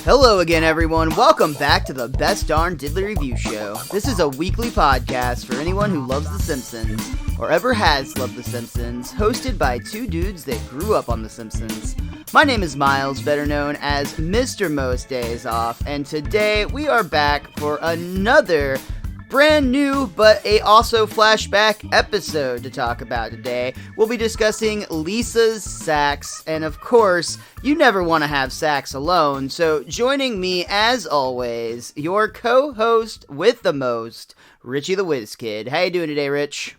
Hello again, everyone. Welcome back to the Best Darn Diddly Review Show. This is a weekly podcast for anyone who loves The Simpsons, or ever has loved The Simpsons, hosted by two dudes that grew up on The Simpsons. My name is Miles, better known as Mr. Most Days Off, and today we are back for another brand new, but also flashback episode to talk about today. We'll be discussing Lisa's sax, and of course, you never want to have sax alone, so joining me, as always, your co-host with the most, Richie the Whiz Kid. How you doing today, Rich?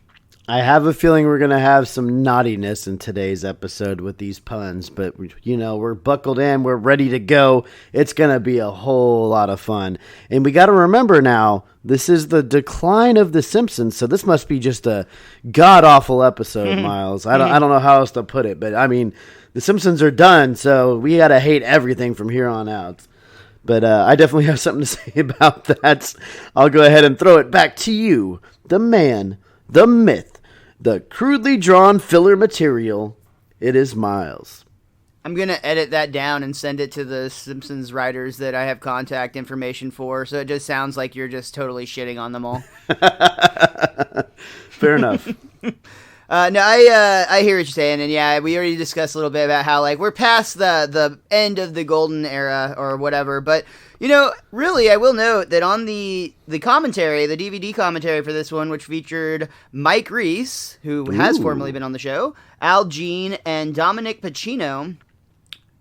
I have a feeling we're going to have some naughtiness in today's episode with these puns, but, you know, we're buckled in, we're ready to go. It's going to be a whole lot of fun. And we got to remember now, this is the decline of The Simpsons, so this must be just a god-awful episode, Miles. I don't know how else to put it, but, I mean, The Simpsons are done, so we got to hate everything from here on out. But I definitely have something to say about that. I'll go ahead and throw it back to you, the man, the myth, the crudely drawn filler material. It is Miles. I'm going to edit that down and send it to the Simpsons writers that I have contact information for, so it just sounds like you're just totally shitting on them all. Fair enough. No, I hear what you're saying, and yeah, we already discussed a little bit about how, like, we're past the end of the golden era or whatever, but, you know, really, I will note that on the commentary, the DVD commentary for this one, which featured Mike Reese, who has formerly been on the show, Al Jean, and Dominic Pacino,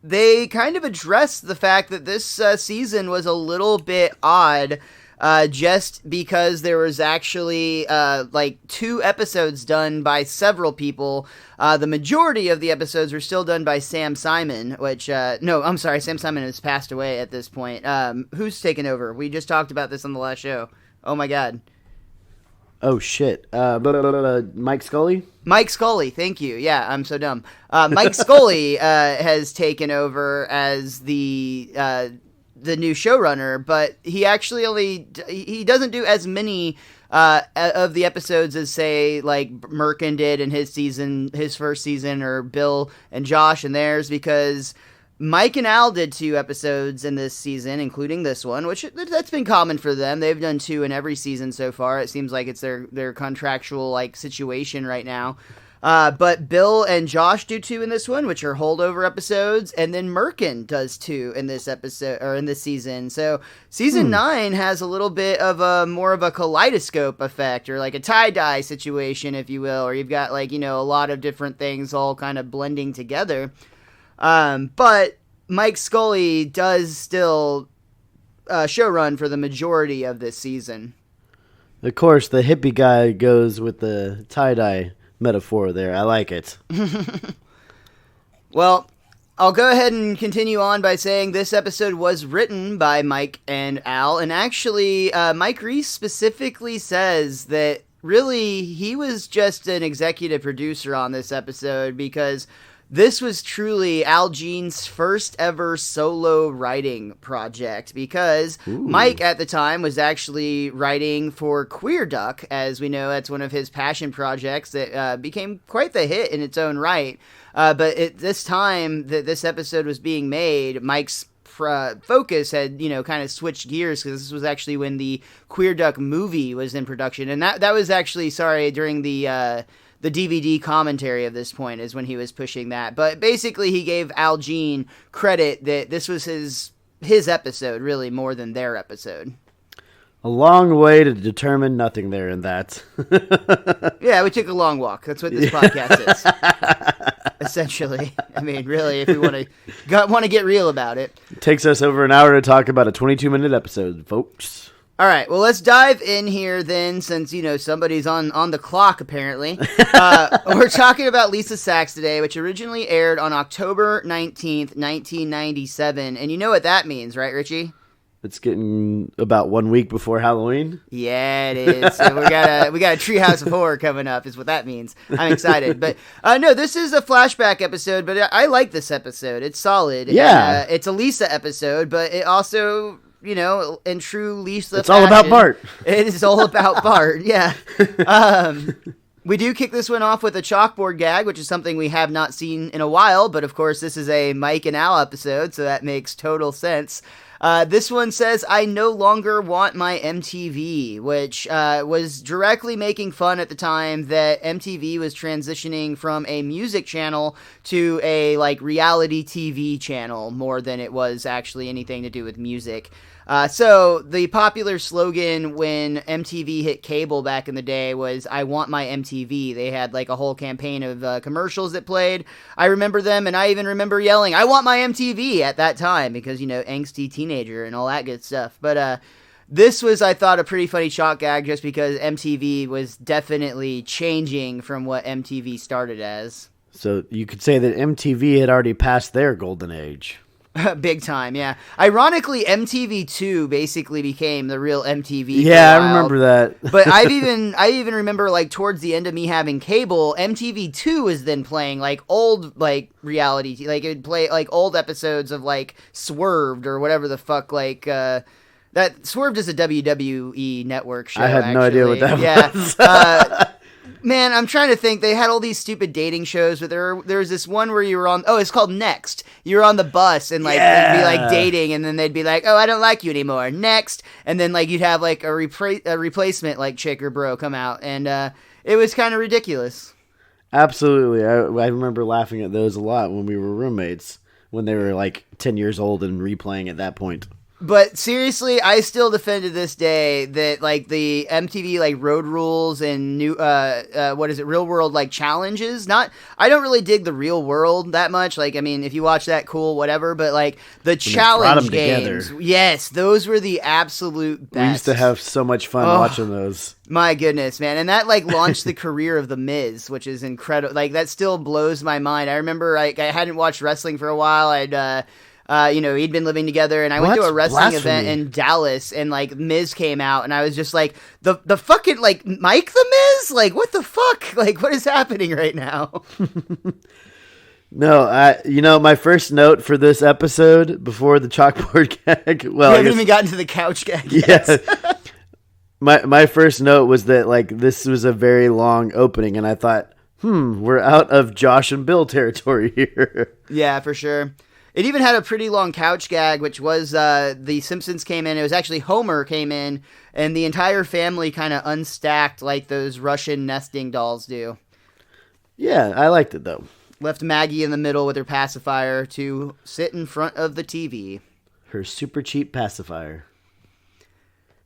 they kind of addressed the fact that this season was a little bit odd, just because there was actually, like, 2 episodes done by several people. The majority of the episodes were still done by Sam Simon, which, no, I'm sorry, Sam Simon has passed away at this point. Who's taken over? We just talked about this on the last show. Oh my god. Oh, shit. Mike Scully? Mike Scully, thank you. Yeah, I'm so dumb. Mike Scully has taken over as the new showrunner, but he actually he doesn't do as many of the episodes as, say, like Merkin did in his first season, or Bill and Josh in theirs, because Mike and Al did 2 episodes in this season, including this one, which that's been common for them. They've done 2 in every season so far. It seems like it's their contractual, like, situation right now. But Bill and Josh do 2 in this one, which are holdover episodes, and then Merkin does 2 in this episode, or in this season. So season 9 has a little bit of more of a kaleidoscope effect, or like a tie-dye situation, if you will, or you've got, like, you know, a lot of different things all kind of blending together. But Mike Scully does still showrun for the majority of this season. Of course, the hippie guy goes with the tie-dye metaphor there. I like it. Well, I'll go ahead and continue on by saying this episode was written by Mike and Al, and actually, Mike Reese specifically says that really he was just an executive producer on this episode, because this was truly Al Jean's first ever solo writing project, because Mike at the time was actually writing for Queer Duck. As we know, that's one of his passion projects that became quite the hit in its own right. But at this time that this episode was being made, Mike's focus had, you know, kind of switched gears, because this was actually when the Queer Duck movie was in production. And that was actually, during the DVD commentary of this point is when he was pushing that. But basically he gave Al Jean credit that this was his episode, really, more than their episode. A long way to determine nothing there in that. Yeah, we took a long walk. That's what this podcast is. Essentially. I mean, really, if we want to get real about it. It takes us over an hour to talk about a 22-minute episode, folks. All right, well, let's dive in here then, since, you know, somebody's on the clock, apparently. We're talking about Lisa's Sax today, which originally aired on October 19th, 1997. And you know what that means, right, Richie? It's getting about 1 week before Halloween. Yeah, it is. So we got a Treehouse of Horror coming up, is what that means. I'm excited. But no, this is a flashback episode, but I like this episode. It's solid. Yeah. It's a Lisa episode, but it also, you know, in true Lisa It's all about Bart. It is all about Bart, yeah. We do kick this one off with a chalkboard gag, which is something we have not seen in a while, but of course this is a Mike and Al episode, so that makes total sense. This one says, I no longer want my MTV, which was directly making fun at the time that MTV was transitioning from a music channel to a reality TV channel more than it was actually anything to do with music. So the popular slogan when MTV hit cable back in the day was, I want my MTV. They had a whole campaign of commercials that played. I remember them, and I even remember yelling, I want my MTV at that time because, angsty teenager and all that good stuff. But this was, I thought, a pretty funny chalk gag just because MTV was definitely changing from what MTV started as. So you could say that MTV had already passed their golden age. Big time, yeah. Ironically, MTV2 basically became the real MTV. Yeah, I remember that. But I even remember towards the end of me having cable, MTV2 was then playing old reality, it would play old episodes of Swerved or whatever the fuck that Swerved is a WWE network show. I had no idea what that was. Man, I'm trying to think. They had all these stupid dating shows, but there was this one where you were on. Oh, it's called Next. You were on the bus and they'd be dating, and then they'd be like, "Oh, I don't like you anymore." Next, and then you'd have a replacement chick or bro come out, and it was kind of ridiculous. Absolutely, I remember laughing at those a lot when we were roommates when they were 10 years old and replaying at that point. But seriously, I still defend to this day that the MTV Road Rules and new Real World challenges. I don't really dig the Real World that much. If you watch that, cool, whatever. But the challenge games, yes, those were the absolute best. We used to have so much fun watching those. My goodness, man, and that launched the career of The Miz, which is incredible. That still blows my mind. I remember I hadn't watched wrestling for a while. He'd been living together, and I went to a wrestling event in Dallas, and Miz came out, and I was just the fucking Mike the Miz, what the fuck, what is happening right now? No, my first note for this episode before the chalkboard gag. Well, we haven't even gotten to the couch gag yet. Yeah. my first note was that this was a very long opening, and I thought, we're out of Josh and Bill territory here. Yeah, for sure. It even had a pretty long couch gag, which was the Simpsons came in. It was actually Homer came in, and the entire family kind of unstacked like those Russian nesting dolls do. Yeah, I liked it, though. Left Maggie in the middle with her pacifier to sit in front of the TV. Her super cheap pacifier.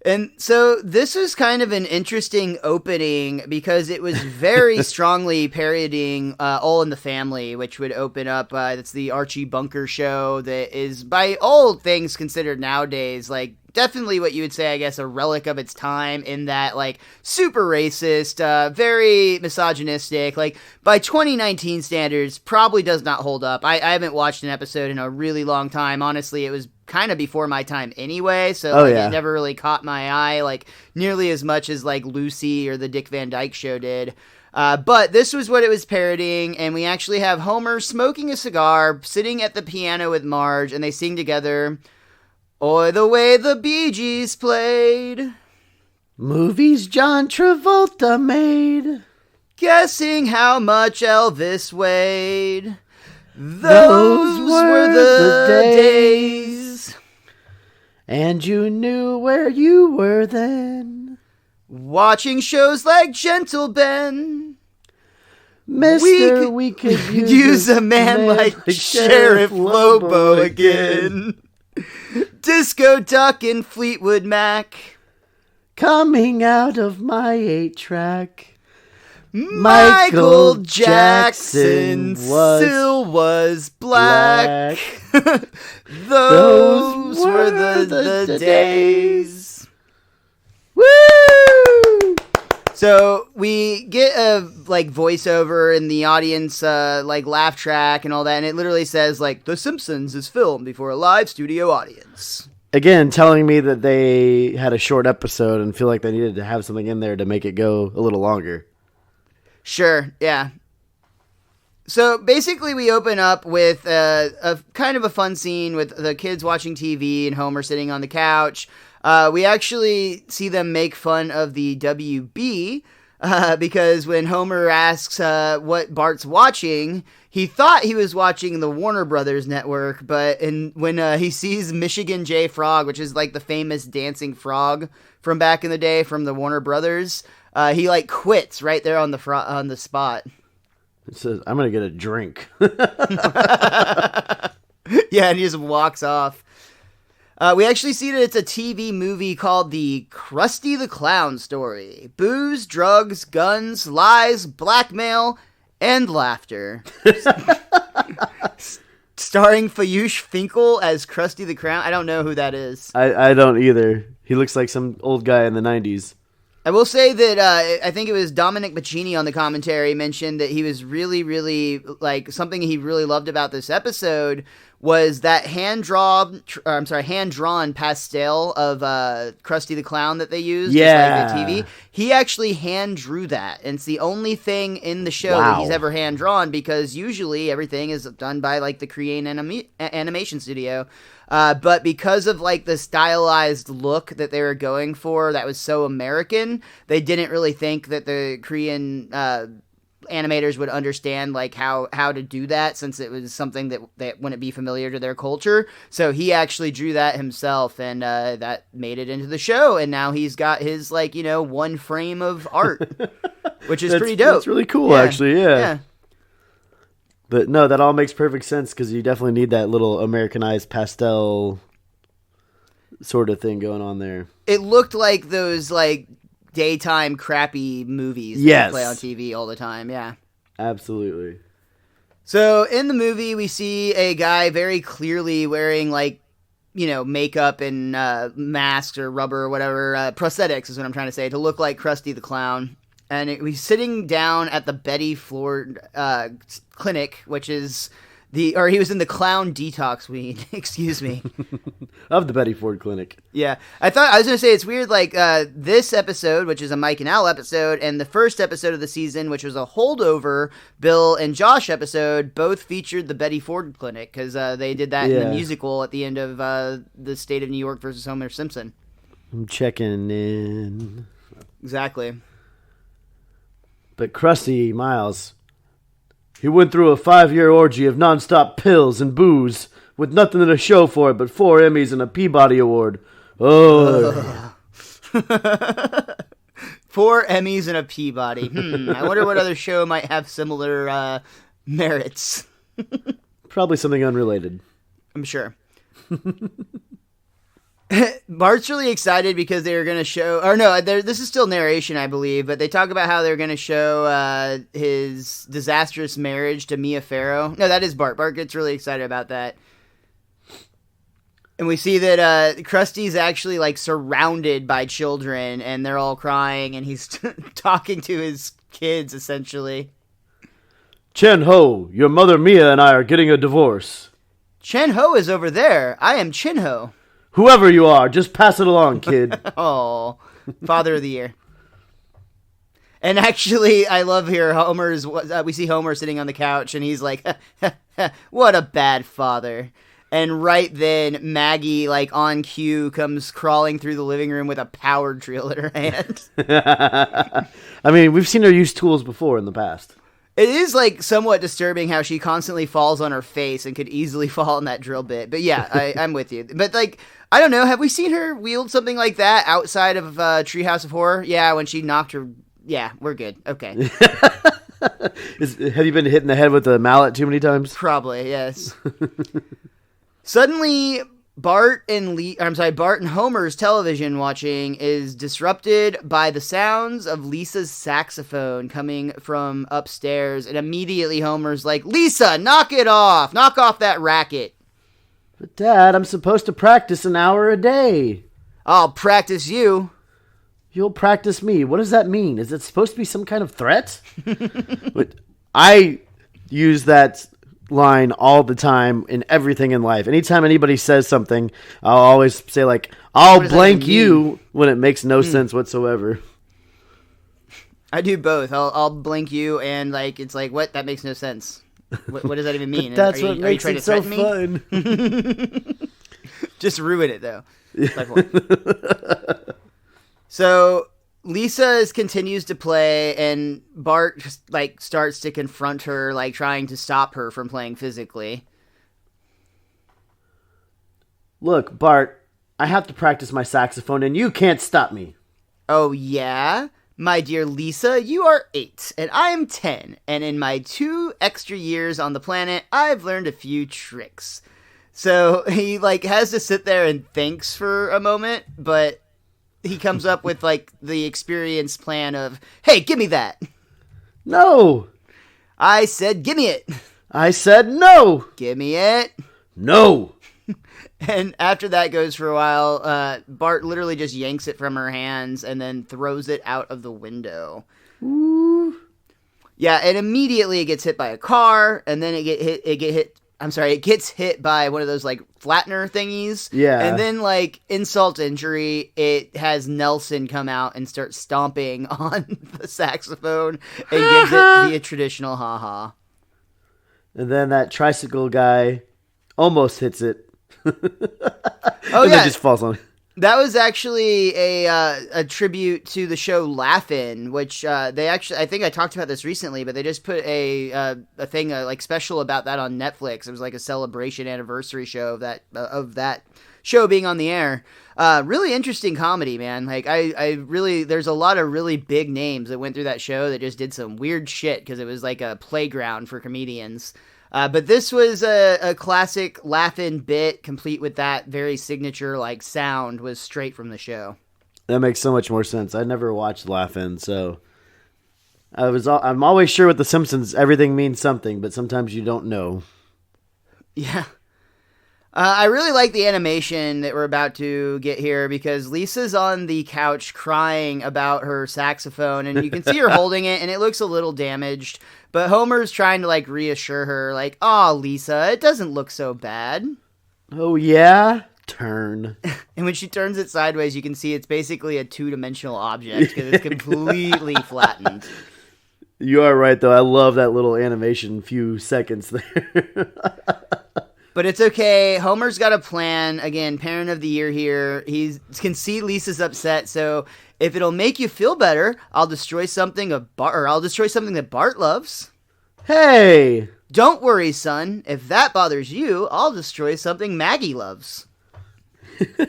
And so this was kind of an interesting opening because it was very strongly parodying All in the Family, which would open up, that's the Archie Bunker show that is, by all things considered nowadays, definitely what you would say, I guess, a relic of its time in that, super racist, very misogynistic, by 2019 standards, probably does not hold up. I haven't watched an episode in a really long time. Honestly, it was kind of before my time anyway, so it never really caught my eye, nearly as much as, Lucy or the Dick Van Dyke Show did. But this was what it was parodying, and we actually have Homer smoking a cigar, sitting at the piano with Marge, and they sing together, "Oi, the way the Bee Gees played. Movies John Travolta made. Guessing how much Elvis weighed. Those were the days. And you knew where you were then. Watching shows like Gentle Ben. Mister, we could use a man like Sheriff Lobo again. Disco Duck and Fleetwood Mac. Coming out of my 8-track. Michael Jackson still was black. Those were the days. Woo! So we get a voiceover in the audience, laugh track and all that, and it literally says The Simpsons is filmed before a live studio audience. Again, telling me that they had a short episode and feel like they needed to have something in there to make it go a little longer. Sure, yeah. So basically we open up with a kind of a fun scene with the kids watching TV and Homer sitting on the couch. We actually see them make fun of the WB, because when Homer asks what Bart's watching, he thought he was watching the Warner Brothers network, but when he sees Michigan J. Frog, which is like the famous dancing frog from back in the day from the Warner Brothers, he like quits right there on the spot. It says, "I'm gonna get a drink." Yeah, and he just walks off. We actually see that it's a TV movie called The Krusty the Clown Story. Booze, drugs, guns, lies, blackmail, and laughter. Starring Fayush Finkel as Krusty the Clown. I don't know who that is. I don't either. He looks like some old guy in the 90s. I will say that I think it was Dominic Bacchini on the commentary mentioned that he was really, really, like, something he really loved about this episode was that hand-drawn pastel of Krusty the Clown that they used. Yeah. Just like the TV. He actually hand-drew that, and it's the only thing in the show that he's ever hand-drawn, because usually everything is done by, like, the Korean animation studio. But because of, like, the stylized look that they were going for that was so American, they didn't really think that the Korean animators would understand, like, how to do that, since it was something that wouldn't be familiar to their culture. So he actually drew that himself, and that made it into the show, and now he's got his, like, one frame of art, which is pretty dope. That's really cool, actually, yeah. But no, that all makes perfect sense, because you definitely need that little Americanized pastel sort of thing going on there. It looked like those, like, daytime crappy movies that play on TV all the time, yeah. Absolutely. So, in the movie, we see a guy very clearly wearing, like, makeup and masks or rubber or whatever, prosthetics is what I'm trying to say, to look like Krusty the Clown. And he's sitting down at the Betty Ford clinic, which is he was in the clown detox wing, excuse me. Of the Betty Ford clinic. Yeah. I was going to say, it's weird, like, this episode, which is a Mike and Al episode, and the first episode of the season, which was a holdover Bill and Josh episode, both featured the Betty Ford clinic, because they did that in the musical at the end of the State of New York versus Homer Simpson. I'm checking in. Exactly. But Krusty Miles, he went through a 5-year orgy of nonstop pills and booze with nothing to show for it but 4 Emmys and a Peabody Award. Oh. 4 Emmys and a Peabody. I wonder what other show might have similar merits. Probably something unrelated. I'm sure. Bart's really excited because they were going to show, or no, this is still narration, I believe, but they talk about how they're going to show his disastrous marriage to Mia Farrow. No, that is Bart. Bart gets really excited about that. And we see that Krusty's actually, like, surrounded by children, and they're all crying, and he's talking to his kids, essentially. Chen Ho, your mother Mia and I are getting a divorce. Chen Ho is over there. I am Chin Ho. Whoever you are, just pass it along, kid. Oh, Father of the Year. And actually, I love here, we see Homer sitting on the couch, and he's like, what a bad father. And right then, Maggie, like, on cue, comes crawling through the living room with a power drill in her hand. I mean, we've seen her use tools before in the past. It is, like, somewhat disturbing how she constantly falls on her face and could easily fall in that drill bit. But yeah, I'm with you. But, like, I don't know. Have we seen her wield something like that outside of Treehouse of Horror? Yeah, when she knocked her... Yeah, we're good. Okay. Have you been hit in the head with a mallet too many times? Probably, yes. Suddenly... Bart and Homer's television watching is disrupted by the sounds of Lisa's saxophone coming from upstairs, and immediately Homer's like, Lisa, knock it off! Knock off that racket! But Dad, I'm supposed to practice an hour a day. I'll practice you. You'll practice me. What does that mean? Is it supposed to be some kind of threat? But I use that line all the time in everything in life. Anytime anybody says something, I'll always say, like, I'll blank you, when it makes no sense whatsoever. I do both. I'll blink you, and, like, it's like, what? That makes no sense. What does that even mean? That's what makes it so fun. Just ruin it, though. So Lisa continues to play, and Bart just, like, starts to confront her, like, trying to stop her from playing physically. Look, Bart, I have to practice my saxophone, and you can't stop me. Oh, yeah? My dear Lisa, you are 8, and I am 10, and in my 2 extra years on the planet, I've learned a few tricks. So he, like, has to sit there and thinks for a moment, but he comes up with, like, the experience plan of, hey, give me that. No. I said, give me it. I said no. Give me it. No. And after that goes for a while, Bart literally just yanks it from her hands and then throws it out of the window. Ooh. Yeah, and immediately it gets hit by a car, and then it gets hit by one of those, like, flattener thingies. Yeah. And then, like, insult injury, it has Nelson come out and start stomping on the saxophone and gives it the traditional ha-ha. And then that tricycle guy almost hits it. Oh, and yeah. then just falls on it. That was actually a tribute to the show Laugh-In, which they actually, I think I talked about this recently, but they just put a thing like special about that on Netflix. It was like a celebration anniversary show of that show being on the air. Really interesting comedy, man. Like I really, there's a lot of really big names that went through that show that just did some weird shit because it was like a playground for comedians. But this was a classic Laugh-In bit, complete with that very signature like sound, was straight from the show. That makes so much more sense. I never watched Laugh-In, so I'm always sure with the Simpsons everything means something, but sometimes you don't know. Yeah. I really like the animation that we're about to get here because Lisa's on the couch crying about her saxophone, and you can see her holding it, and it looks a little damaged. But Homer's trying to, like, reassure her, like, "Aw, Lisa, it doesn't look so bad." Oh, yeah? Turn. And when she turns it sideways, you can see it's basically a 2-dimensional object because it's completely flattened. You are right, though. I love that little animation few seconds there. But it's okay. Homer's got a plan. Again, parent of the year here. He can see Lisa's upset, so if it'll make you feel better, I'll destroy something that Bart loves. Hey! Don't worry, son. If that bothers you, I'll destroy something Maggie loves.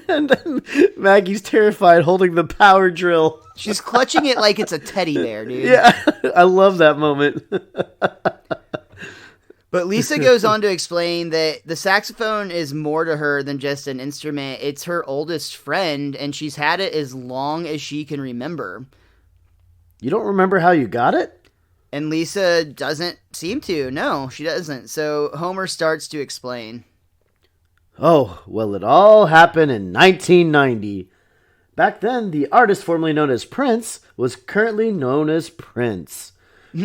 And then Maggie's terrified holding the power drill. She's clutching it like it's a teddy bear, dude. Yeah, I love that moment. But Lisa goes on to explain that the saxophone is more to her than just an instrument. It's her oldest friend, and she's had it as long as she can remember. You don't remember how you got it? And Lisa doesn't seem to. No, she doesn't. So Homer starts to explain. Oh, well, it all happened in 1990. Back then, the artist formerly known as Prince was currently known as Prince.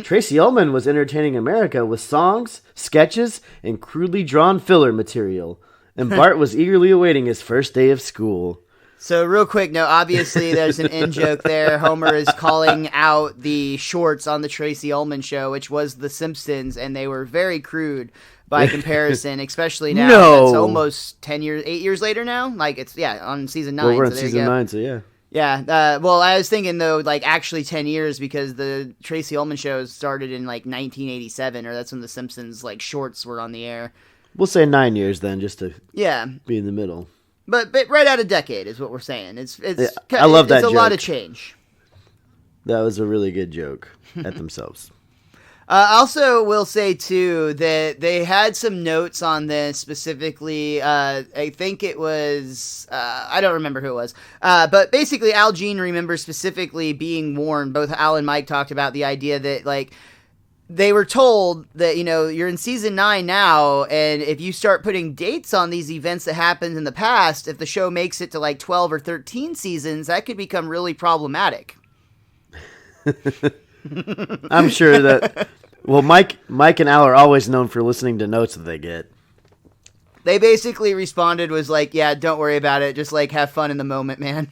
Tracy Ullman was entertaining America with songs, sketches, and crudely drawn filler material. And Bart was eagerly awaiting his first day of school. So real quick, no, obviously there's an in-joke there. Homer is calling out the shorts on the Tracy Ullman show, which was The Simpsons, and they were very crude by comparison, especially now. No. It's almost 8 years later now. Like, it's, on season 9. Well, we're so in there season you go. 9, so yeah. Yeah, well, I was thinking, though, like, actually 10 years, because the Tracy Ullman show started in, like, 1987, or that's when The Simpsons, like, shorts were on the air. We'll say 9 years then, just to be in the middle. But right out of decade is what we're saying. I love that It's a joke. lot of change. That was a really good joke at themselves. Also, will say, too, that they had some notes on this specifically. I think it was, I don't remember who it was. But basically, Al Jean remembers specifically being warned. Both Al and Mike talked about the idea that, like, they were told that, you're in season 9 now, and if you start putting dates on these events that happened in the past, if the show makes it to, like, 12 or 13 seasons, that could become really problematic. I'm sure that... Well, Mike and Al are always known for listening to notes that they get. They basically responded was like, yeah, don't worry about it. Just, like, have fun in the moment, man.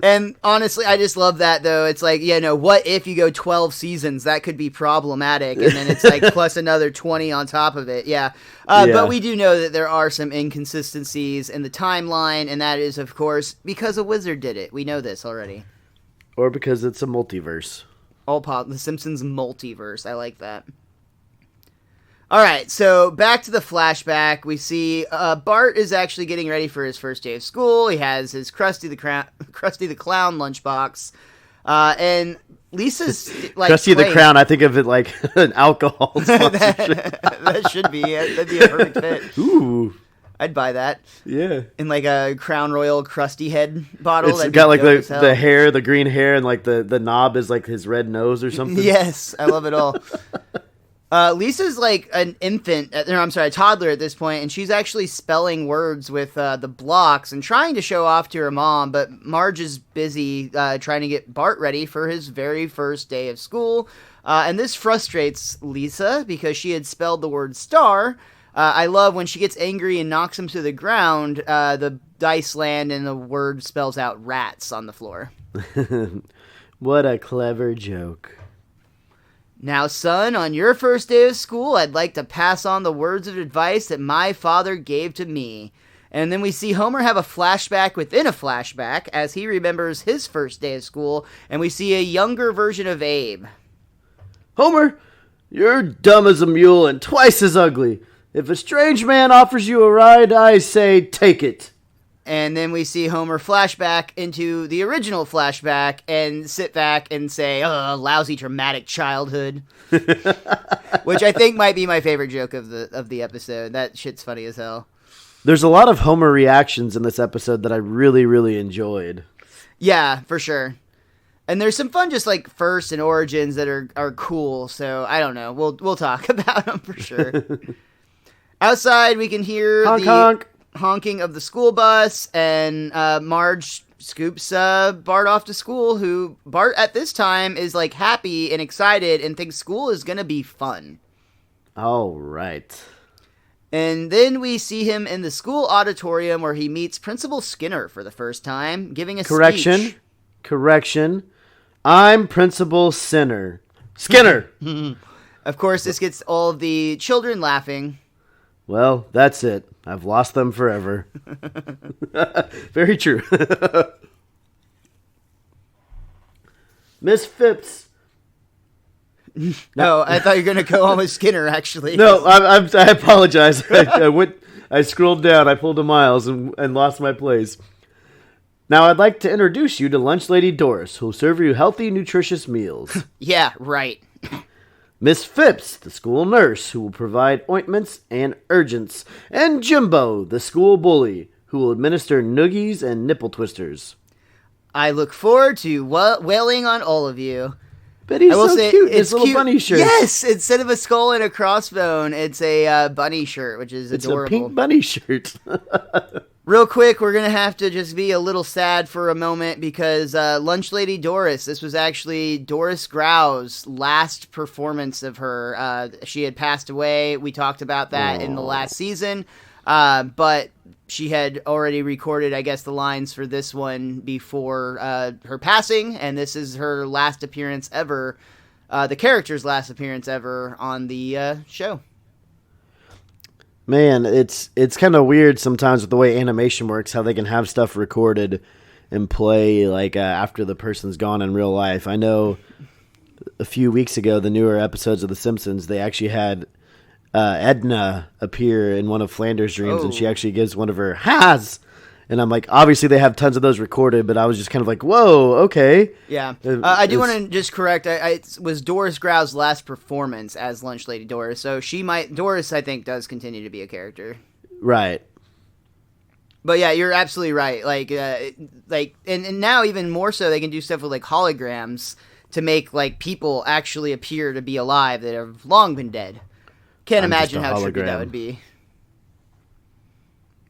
And honestly, I just love that, though. It's like, what if you go 12 seasons? That could be problematic. And then it's like plus another 20 on top of it. Yeah. But we do know that there are some inconsistencies in the timeline. And that is, of course, because a wizard did it. We know this already. Or because it's a multiverse. The Simpsons multiverse. I like that. All right, so back to the flashback. We see Bart is actually getting ready for his first day of school. He has his Krusty the Clown lunchbox, and Lisa's like Krusty the Clown. I think of it like an alcohol sponsorship. that should be it. That'd be a perfect fit. Ooh, I'd buy that. Yeah, in like a Crown Royal Krusty Head bottle. It's got like the hair, the green hair, and like the knob is like his red nose or something. Yes, I love it all. Lisa's like an a toddler at this point, and she's actually spelling words with the blocks and trying to show off to her mom, but Marge is busy trying to get Bart ready for his very first day of school, and this frustrates Lisa because she had spelled the word star. I love when she gets angry and knocks him to the ground, the dice land and the word spells out rats on the floor. What a clever joke. Now, son, on your first day of school, I'd like to pass on the words of advice that my father gave to me. And then we see Homer have a flashback within a flashback as he remembers his first day of school, and we see a younger version of Abe. Homer, you're dumb as a mule and twice as ugly. If a strange man offers you a ride, I say take it. And then we see Homer flashback into the original flashback and sit back and say, lousy dramatic childhood. Which I think might be my favorite joke of the episode. That shit's funny as hell. There's a lot of Homer reactions in this episode that I really, really enjoyed. Yeah, for sure. And there's some fun just like firsts and origins that are cool. So I don't know. We'll talk about them for sure. Outside, we can hear honk. Honking of the school bus, and Marge scoops Bart off to school, who Bart at this time is like happy and excited and thinks school is going to be fun. All right. And then we see him in the school auditorium where he meets Principal Skinner for the first time, giving a speech. Correction. I'm Principal Skinner. Of course, this gets all of the children laughing. Well, that's it. I've lost them forever. Very true. Miss Phipps. No, I thought you were going to go on with Skinner, actually. No, I apologize. I scrolled down, I pulled a Miles, and lost my place. Now I'd like to introduce you to Lunch Lady Doris, who'll serve you healthy, nutritious meals. Yeah, right. Miss Phipps, the school nurse, who will provide ointments and urgents, and Jimbo, the school bully, who will administer noogies and nipple twisters. I look forward to wailing on all of you. But he's so cute in his little bunny shirt. Yes, instead of a skull and a crossbone, it's a bunny shirt, which is adorable. It's a pink bunny shirt. Real quick, we're going to have to just be a little sad for a moment because Lunch Lady Doris, this was actually Doris Grau's last performance of her. She had passed away. We talked about that in the last season. But she had already recorded, I guess, the lines for this one before her passing. And this is her last appearance ever, the character's last appearance ever on the show. Man, it's kind of weird sometimes with the way animation works, how they can have stuff recorded and play like after the person's gone in real life. I know a few weeks ago, the newer episodes of The Simpsons, they actually had Edna appear in one of Flanders' dreams, and she actually gives one of her has. And I'm like, obviously they have tons of those recorded, but I was just kind of like, whoa, okay. Yeah. I do want to just correct, it was Doris Grau's last performance as Lunch Lady Doris, so Doris, I think, does continue to be a character. Right. But yeah, you're absolutely right. And now even more so, they can do stuff with like holograms to make like people actually appear to be alive that have long been dead. Can't imagine how trippy that would be.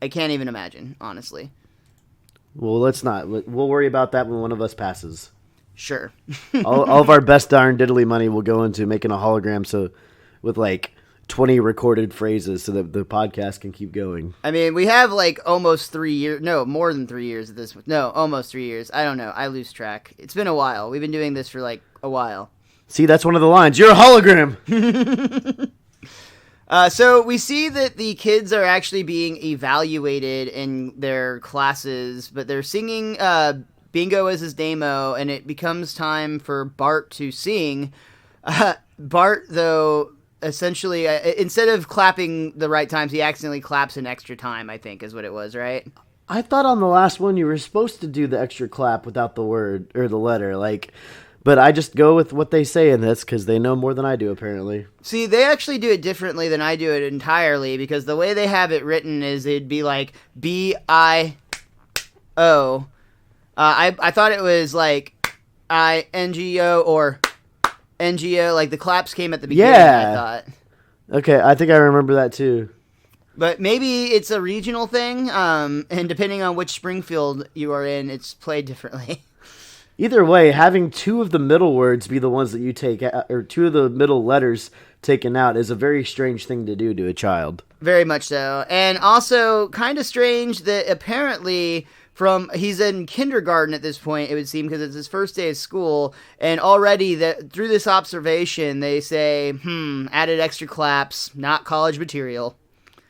I can't even imagine, honestly. Well, let's not. We'll worry about that when one of us passes. Sure. all of our best darn diddly money will go into making a hologram, so with like 20 recorded phrases so that the podcast can keep going. I mean, we have like almost 3 years. No, more than 3 years of this. No, almost 3 years. I don't know. I lose track. It's been a while. We've been doing this for like a while. See, that's one of the lines. You're a hologram. So we see that the kids are actually being evaluated in their classes, but they're singing Bingo as his demo, and it becomes time for Bart to sing. Bart, though, essentially, instead of clapping the right times, he accidentally claps an extra time, I think, is what it was, right? I thought on the last one you were supposed to do the extra clap without the word or the letter, but I just go with what they say in this because they know more than I do, apparently. See, they actually do it differently than I do it entirely, because the way they have it written is it'd be like B-I-O. I thought it was like I-N-G-O or N-G-O, like the claps came at the beginning, yeah. I thought. Okay, I think I remember that too. But maybe it's a regional thing, and depending on which Springfield you are in, it's played differently. Either way, having two of the middle words be the ones that you take out, or two of the middle letters taken out, is a very strange thing to do to a child. Very much so. And also kind of strange that apparently he's in kindergarten at this point, it would seem, because it's his first day of school, and already through this observation, they say, added extra claps, not college material.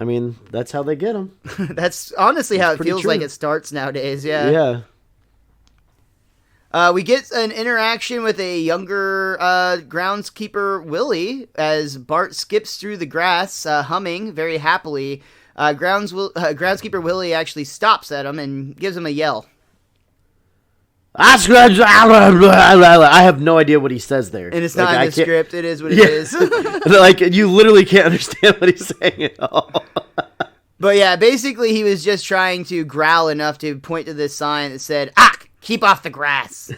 I mean, that's how they get them. That's honestly how it feels true. like it starts nowadays, yeah. Yeah. We get an interaction with a younger groundskeeper, Willie, as Bart skips through the grass, humming very happily. Groundskeeper Willie actually stops at him and gives him a yell. I have no idea what he says there. And it's not in the script. It is what it is. You literally can't understand what he's saying at all. But yeah, basically he was just trying to growl enough to point to this sign that said, keep off the grass.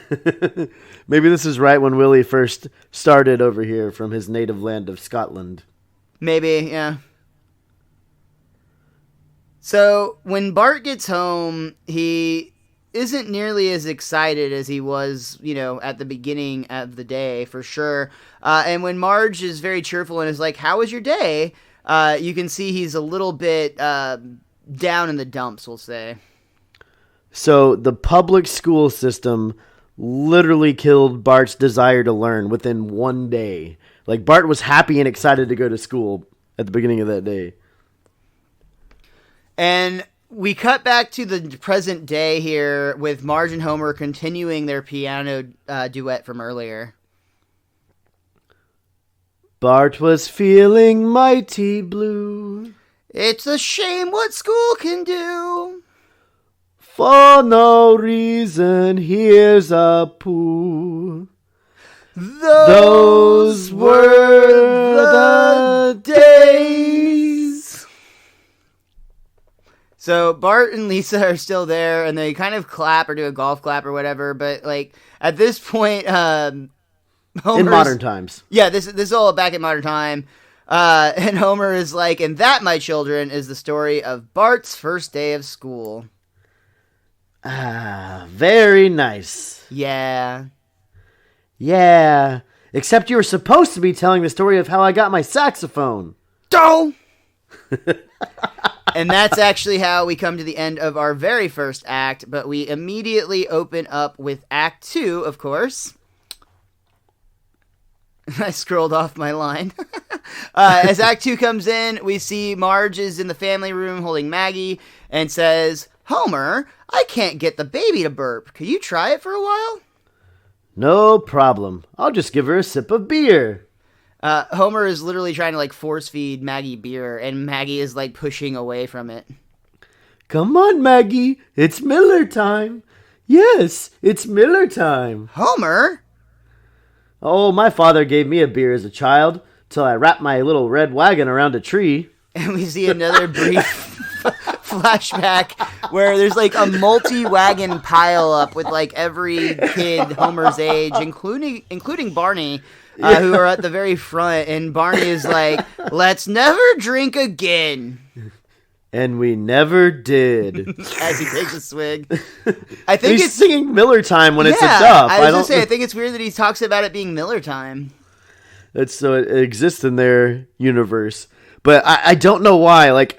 Maybe this is right when Willie first started over here from his native land of Scotland. Maybe, yeah. So when Bart gets home, he isn't nearly as excited as he was, at the beginning of the day, for sure. And when Marge is very cheerful and is like, how was your day? You can see he's a little bit down in the dumps, we'll say. So the public school system literally killed Bart's desire to learn within one day. Like, Bart was happy and excited to go to school at the beginning of that day. And we cut back to the present day here with Marge and Homer continuing their piano duet from earlier. Bart was feeling mighty blue. It's a shame what school can do. For no reason, here's a pooh. Those were the days. So Bart and Lisa are still there, and they kind of clap or do a golf clap or whatever. But at this point, Homer's, in modern times, yeah, this is all back in modern time. And Homer is like, and that, my children, is the story of Bart's first day of school. Very nice. Yeah. Yeah. Except you were supposed to be telling the story of how I got my saxophone. Don't. And that's actually how we come to the end of our very first act, but we immediately open up with Act 2, of course. I scrolled off my line. As Act 2 comes in, we see Marge is in the family room holding Maggie and says, Homer, I can't get the baby to burp. Could you try it for a while? No problem. I'll just give her a sip of beer. Homer is literally trying to force feed Maggie beer, and Maggie is pushing away from it. Come on, Maggie. It's Miller time. Yes, it's Miller time. Homer? Oh, my father gave me a beer as a child till I wrapped my little red wagon around a tree. And we see another brief flashback where there's a multi-wagon pile up with every kid Homer's age, including Barney, who are at the very front, and Barney is like, let's never drink again. And we never did. As he takes a swig. I think he's singing Miller time when it's a dub. I was going to say, I think it's weird that he talks about it being Miller time. It's so it exists in their universe. But I don't know why. Like,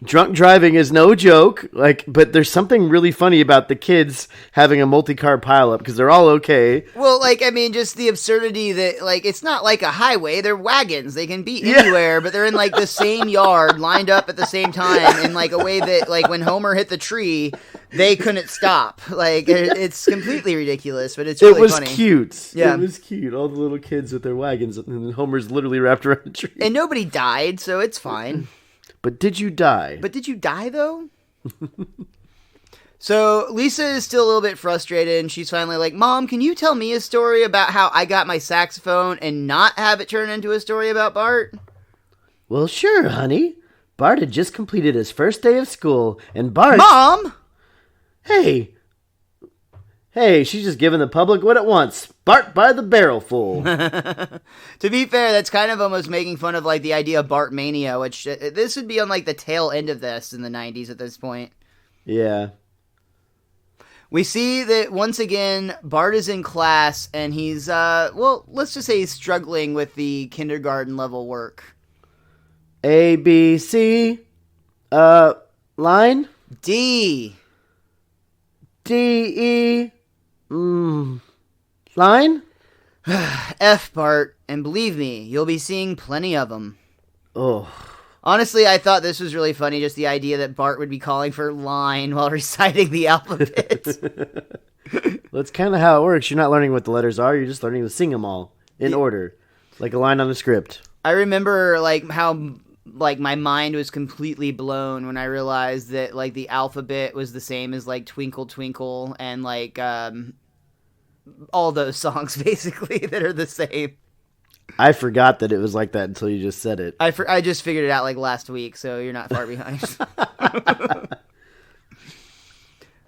drunk driving is no joke. Like, but there's something really funny about the kids having a multi-car pileup because they're all okay. Well, like, I mean, just the absurdity that, like, it's not like a highway. They're wagons. They can be anywhere, but they're in, like, the same yard, lined up at the same time in, like, a way that, like, when Homer hit the tree, they couldn't stop. Like, it's completely ridiculous, but it's really funny. It was cute. Yeah. It was cute. All the little kids with their wagons, and Homer's literally wrapped around a tree. And nobody died, so it's fine. But did you die? But did you die, though? So Lisa is still a little bit frustrated, and she's finally like, Mom, can you tell me a story about how I got my saxophone and not have it turn into a story about Bart? Well, sure, honey. Bart had just completed his first day of school, and Bart... Mom! Hey, she's just giving the public what it wants. Bart by the barrelful. To be fair, that's kind of almost making fun of, like, the idea of Bart Mania, which this would be on, like, the tail end of this in the 90s at this point. Yeah. We see that, once again, Bart is in class, and he's, well, let's just say he's struggling with the kindergarten level work. A, B, C, line? D. D, E, line? F, Bart, and believe me, you'll be seeing plenty of them. Oh. Honestly, I thought this was really funny, just the idea that Bart would be calling for line while reciting the alphabet. That's kind of how it works. You're not learning what the letters are, you're just learning to sing them all in order, like a line on a script. I remember, like, how, like, my mind was completely blown when I realized that, like, the alphabet was the same as, like, Twinkle Twinkle and, like, all those songs, basically, that are the same. I forgot that it was like that until you just said it. I just figured it out, like, last week, so you're not far behind.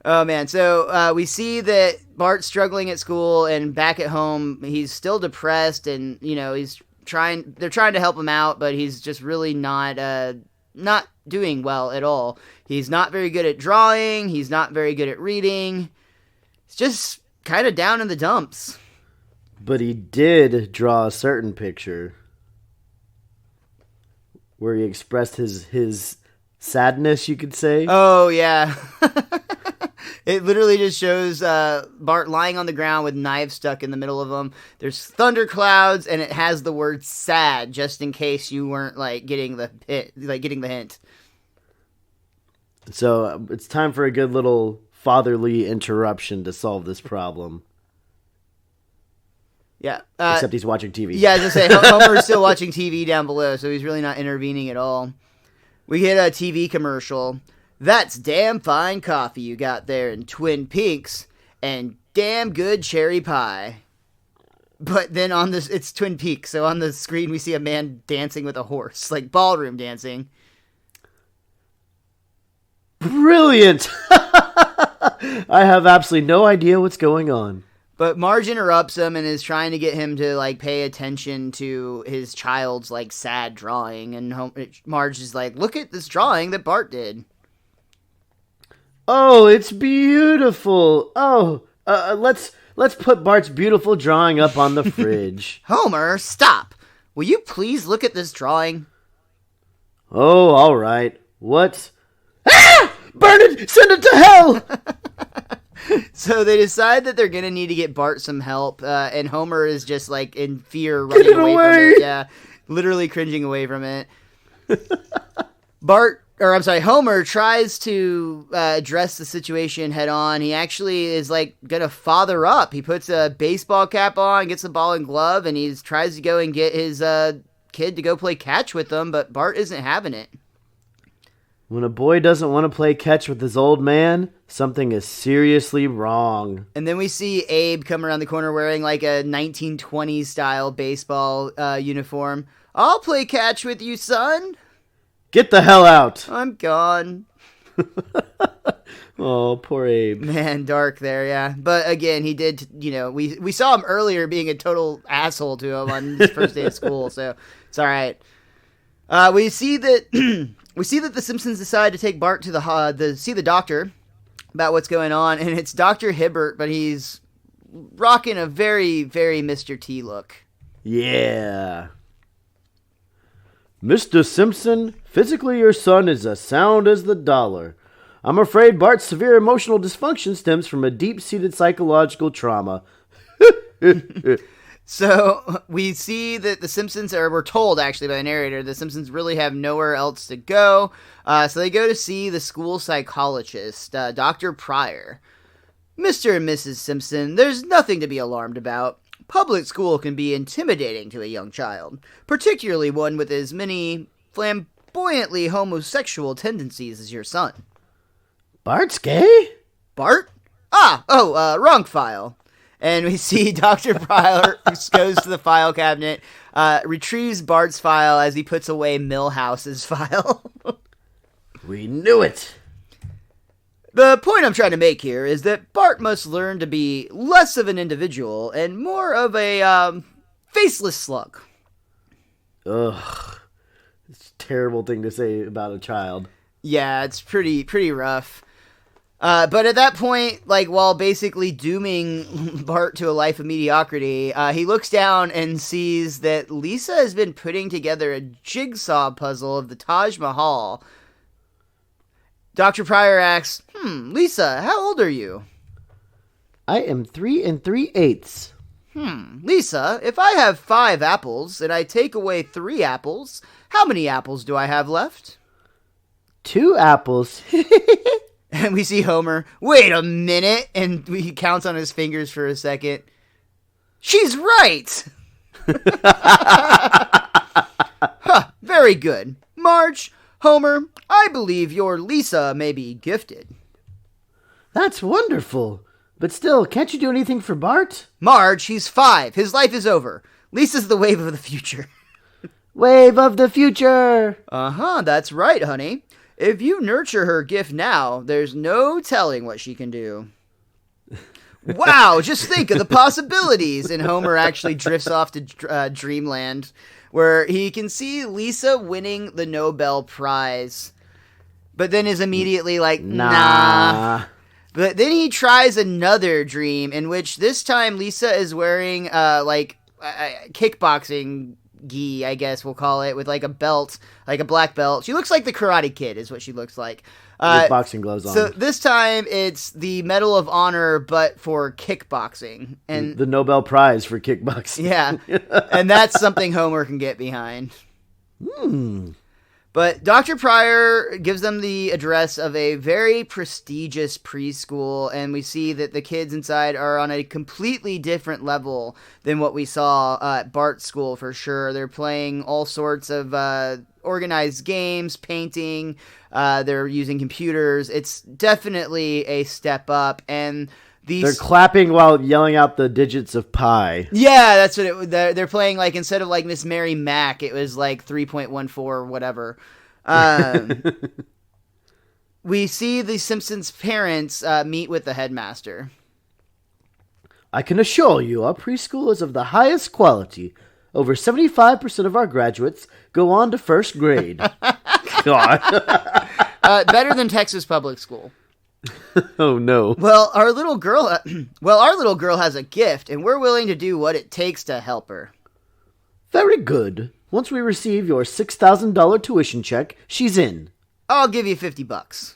Oh, man. So we see that Bart's struggling at school, and back at home, he's still depressed, and, you know, they're trying to help him out, but he's just really not doing well at all. He's not very good at drawing. He's not very good at reading. He's just kind of down in the dumps. But he did draw a certain picture where he expressed his sadness, you could say. Oh, yeah. It literally just shows Bart lying on the ground with knives stuck in the middle of him. There's thunderclouds, and it has the word sad, just in case you weren't, like, getting the hint. So it's time for a good little fatherly interruption to solve this problem. Yeah. Except he's watching TV. Yeah, I was going to say, Homer's still watching TV down below, so he's really not intervening at all. We get a TV commercial. That's damn fine coffee you got there in Twin Peaks, and damn good cherry pie. But then it's Twin Peaks, so on the screen we see a man dancing with a horse, like ballroom dancing. Brilliant! I have absolutely no idea what's going on. But Marge interrupts him and is trying to get him to, like, pay attention to his child's, like, sad drawing. And Marge is like, look at this drawing that Bart did. Oh, it's beautiful. Oh, let's put Bart's beautiful drawing up on the fridge. Homer, stop. Will you please look at this drawing? Oh, all right. What? Ah! Burn it! Send it to hell! So they decide that they're going to need to get Bart some help, and Homer is just, like, in fear, running away from it. Yeah, literally cringing away from it. Homer tries to address the situation head on. He actually is, like, going to father up. He puts a baseball cap on, gets the ball and glove, and he tries to go and get his kid to go play catch with them, but Bart isn't having it. When a boy doesn't want to play catch with his old man, something is seriously wrong. And then we see Abe come around the corner wearing, like, a 1920s style baseball uniform. I'll play catch with you, son. Get the hell out. I'm gone. Oh, poor Abe. Man, dark there, yeah. But again, he did, you know, we saw him earlier being a total asshole to him on his first day of school, so it's all right. We see that the Simpsons decide to take Bart to see the doctor about what's going on, and it's Dr. Hibbert, but he's rocking a very, very Mr. T look. Yeah. Mr. Simpson, physically your son is as sound as the dollar. I'm afraid Bart's severe emotional dysfunction stems from a deep-seated psychological trauma. So we see that the Simpsons, or we're told actually by the narrator, the Simpsons really have nowhere else to go. So they go to see the school psychologist, Dr. Pryor. Mr. and Mrs. Simpson, there's nothing to be alarmed about. Public school can be intimidating to a young child, particularly one with as many flamboyantly homosexual tendencies as your son. Bart's gay? Bart? Wrong file. And we see Dr. Pryor goes to the file cabinet, retrieves Bart's file as he puts away Milhouse's file. We knew it. The point I'm trying to make here is that Bart must learn to be less of an individual and more of a faceless slug. Ugh. It's a terrible thing to say about a child. Yeah, it's pretty rough. But at that point, like, while basically dooming Bart to a life of mediocrity, he looks down and sees that Lisa has been putting together a jigsaw puzzle of the Taj Mahal. Dr. Pryor asks, Lisa, how old are you? I am 3 3/8. Lisa, if I have 5 apples and I take away 3 apples, how many apples do I have left? 2 apples. And we see Homer, wait a minute, and he counts on his fingers for a second. She's right! Very good. Marge, Homer, I believe your Lisa may be gifted. That's wonderful. But still, can't you do anything for Bart? Marge, he's 5. His life is over. Lisa's the wave of the future. Wave of the future! That's right, honey. If you nurture her gift now, there's no telling what she can do. Wow, just think of the possibilities. And Homer actually drifts off to Dreamland, where he can see Lisa winning the Nobel Prize. But then is immediately like, nah. But then he tries another dream in which this time Lisa is wearing kickboxing gi, I guess we'll call it, with like a belt, like a black belt. She looks like the Karate Kid is what she looks like. With boxing gloves on. So this time it's the Medal of Honor, but for kickboxing. And the Nobel Prize for kickboxing. Yeah. And that's something Homer can get behind. But Dr. Pryor gives them the address of a very prestigious preschool, and we see that the kids inside are on a completely different level than what we saw at Bart's school for sure. They're playing all sorts of organized games, painting, they're using computers. It's definitely a step up, and they're clapping while yelling out the digits of pi. Yeah, that's what they're playing. Like, instead of like Miss Mary Mac, it was like 3.14 or whatever. We see the Simpsons' parents meet with the headmaster. I can assure you our preschool is of the highest quality. Over 75% of our graduates go on to first grade. God. Better than Texas public school. Oh no. Well, our little girl has a gift, and we're willing to do what it takes to help her. Very good. Once we receive your $6,000 tuition check, she's in. I'll give you $50.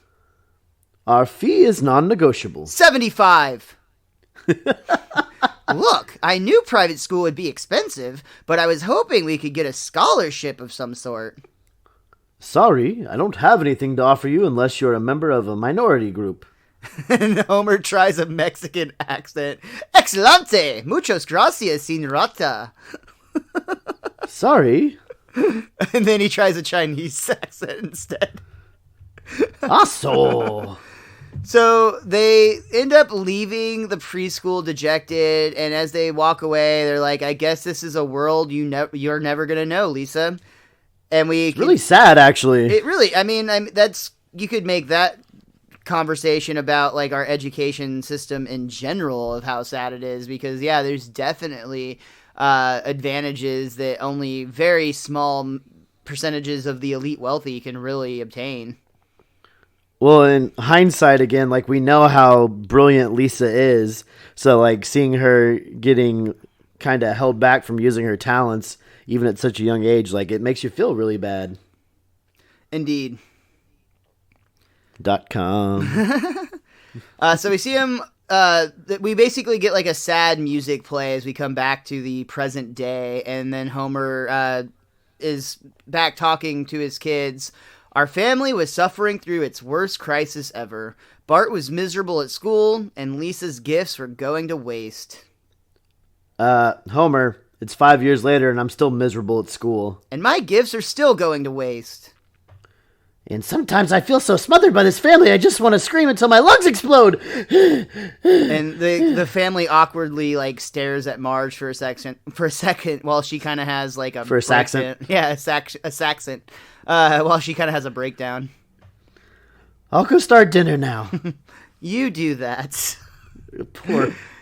Our fee is non-negotiable. 75. Look, I knew private school would be expensive, but I was hoping we could get a scholarship of some sort. Sorry, I don't have anything to offer you unless you're a member of a minority group. And Homer tries a Mexican accent. Excelente! Muchas gracias, señorita. Sorry. And then he tries a Chinese accent instead. Aso. So they end up leaving the preschool dejected, and as they walk away, they're like, I guess this is a world you're never going to know, Lisa. And it's really sad, actually. It really, I mean, you could make that conversation about like our education system in general of how sad it is, because yeah, there's definitely advantages that only very small percentages of the elite wealthy can really obtain. Well, in hindsight, again, like, we know how brilliant Lisa is, so like seeing her getting kind of held back from using her talents, even at such a young age. Like, it makes you feel really bad. Indeed. .com. So we see him. We basically get like a sad music play as we come back to the present day, and then Homer is back talking to his kids. Our family was suffering through its worst crisis ever. Bart was miserable at school, and Lisa's gifts were going to waste. Homer, it's 5 years later, and I'm still miserable at school. And my gifts are still going to waste. And sometimes I feel so smothered by this family, I just want to scream until my lungs explode. And the family awkwardly like stares at Marge for a second while she kind of has like a saxant. Yeah, a saxant. While she kind of has a breakdown. I'll go start dinner now. You do that.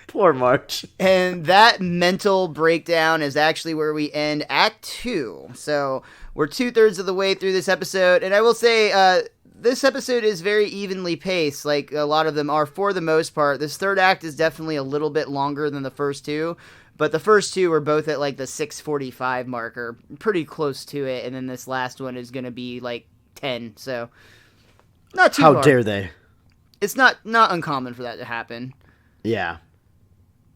Poor Marge. And that mental breakdown is actually where we end Act 2. So we're 2/3 of the way through this episode. And I will say, this episode is very evenly paced, like a lot of them are for the most part. This third act is definitely a little bit longer than the first two. But the first two were both at like the 6:45 marker, pretty close to it. And then this last one is going to be like 10. So not too far. How dare they? It's not uncommon for that to happen. Yeah.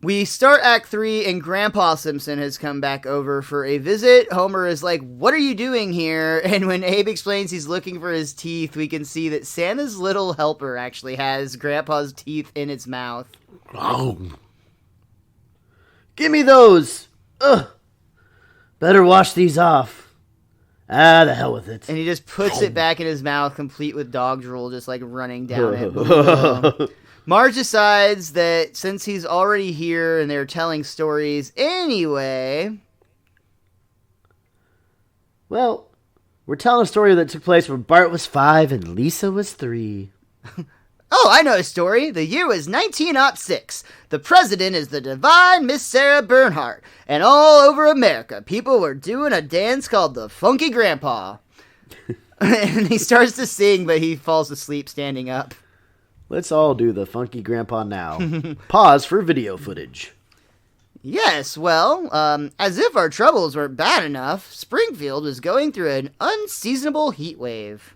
We start Act 3, and Grandpa Simpson has come back over for a visit. Homer is like, what are you doing here? And when Abe explains he's looking for his teeth, we can see that Santa's little helper actually has Grandpa's teeth in its mouth. Oh. Give me those! Ugh! Better wash these off. Ah, the hell with it. And he just puts it back in his mouth, complete with dog drool just like running down it. Marge decides that since he's already here and they're telling stories anyway... Well, we're telling a story that took place when Bart was 5 and Lisa was 3. Oh, I know a story. The year was 1906. The president is the divine Miss Sarah Bernhardt. And all over America, people were doing a dance called the Funky Grandpa. And he starts to sing, but he falls asleep standing up. Let's all do the Funky Grandpa now. Pause for video footage. Yes, well, as if our troubles weren't bad enough, Springfield was going through an unseasonable heat wave.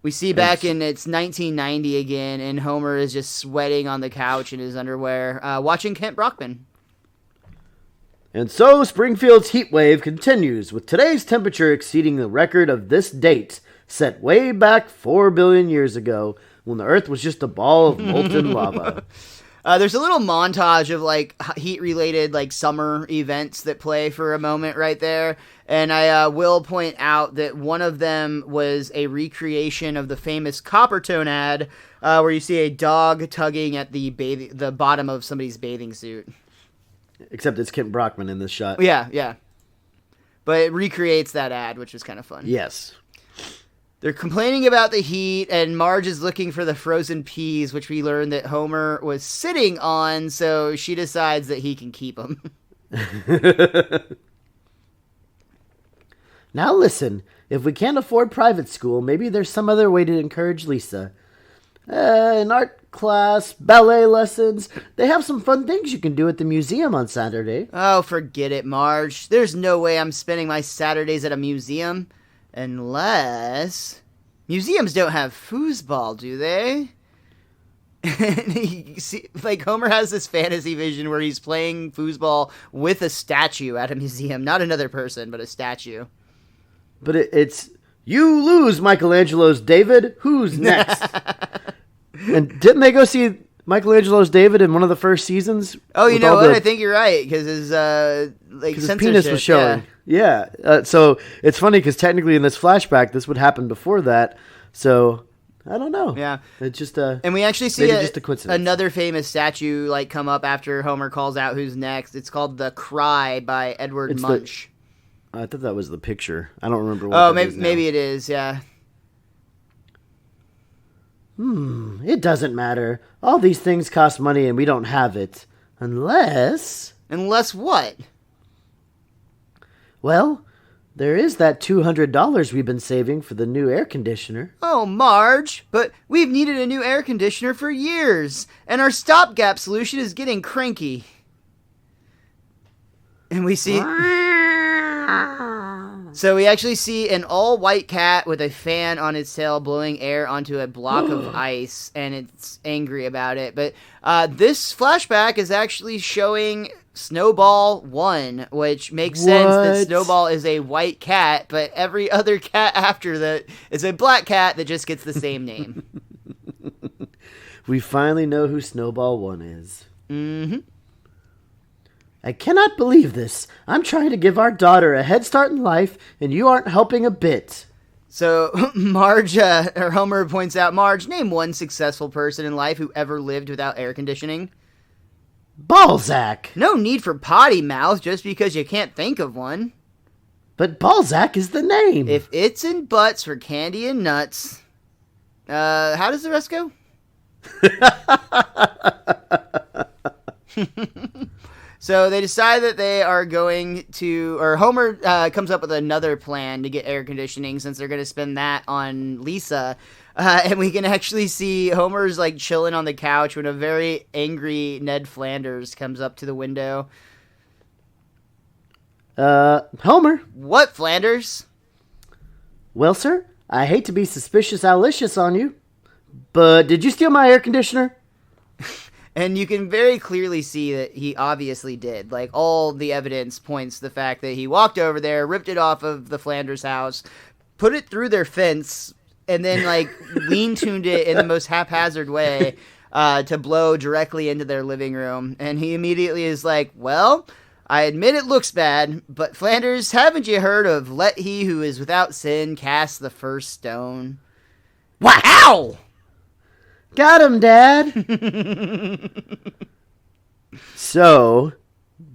We see back in it's 1990 again, and Homer is just sweating on the couch in his underwear, watching Kent Brockman. And so Springfield's heat wave continues, with today's temperature exceeding the record of this date, set way back 4 billion years ago, when the Earth was just a ball of molten lava. There's a little montage of like heat-related like summer events that play for a moment right there, and I will point out that one of them was a recreation of the famous Coppertone ad, where you see a dog tugging at the bottom of somebody's bathing suit. Except it's Kent Brockman in this shot. Yeah. But it recreates that ad, which is kind of fun. Yes. They're complaining about the heat, and Marge is looking for the frozen peas, which we learned that Homer was sitting on, so she decides that he can keep them. Now listen, if we can't afford private school, maybe there's some other way to encourage Lisa. An art class, ballet lessons. They have some fun things you can do at the museum on Saturday. Oh, forget it, Marge. There's no way I'm spending my Saturdays at a museum. Unless... Museums don't have foosball, do they? Like, Homer has this fantasy vision where he's playing foosball with a statue at a museum. Not another person, but a statue. But it's... You lose, Michelangelo's David. Who's next? And didn't they go see Michelangelo's David in one of the first seasons? Oh, you know what? I think you're right, because his his penis was showing. Yeah. So it's funny because technically in this flashback, this would happen before that. So I don't know. Yeah. It's just and we actually see just a coincidence. Another famous statue like come up after Homer calls out who's next. It's called The Cry by Edward Munch. I thought that was the picture. I don't remember what maybe it is, yeah. It doesn't matter. All these things cost money and we don't have it. Unless... Unless what? Well, there is that $200 we've been saving for the new air conditioner. Oh, Marge, but we've needed a new air conditioner for years, and our stopgap solution is getting cranky. And we see... So we actually see an all-white cat with a fan on its tail blowing air onto a block of ice, and it's angry about it. But this flashback is actually showing Snowball 1, which makes sense that Snowball is a white cat, but every other cat after that is a black cat that just gets the same name. We finally know who Snowball 1 is. Mm-hmm. I cannot believe this. I'm trying to give our daughter a head start in life, and you aren't helping a bit. So Marge, or Homer points out, Marge, name one successful person in life who ever lived without air conditioning. Balzac. No need for potty mouth just because you can't think of one. But Balzac is the name. If it's in butts for candy and nuts. How does the rest go? So they decide that they are going to, or Homer comes up with another plan to get air conditioning since they're going to spend that on Lisa. And we can actually see Homer's like chilling on the couch when a very angry Ned Flanders comes up to the window. Homer. What, Flanders? Well, sir, I hate to be suspicious Alicious on you, but did you steal my air conditioner? And you can very clearly see that he obviously did. Like, all the evidence points to the fact that he walked over there, ripped it off of the Flanders house, put it through their fence, and then, like, lean-tuned it in the most haphazard way to blow directly into their living room. And he immediately is like, well, I admit it looks bad, but Flanders, haven't you heard of let he who is without sin cast the first stone? Wow! Got him, Dad. So,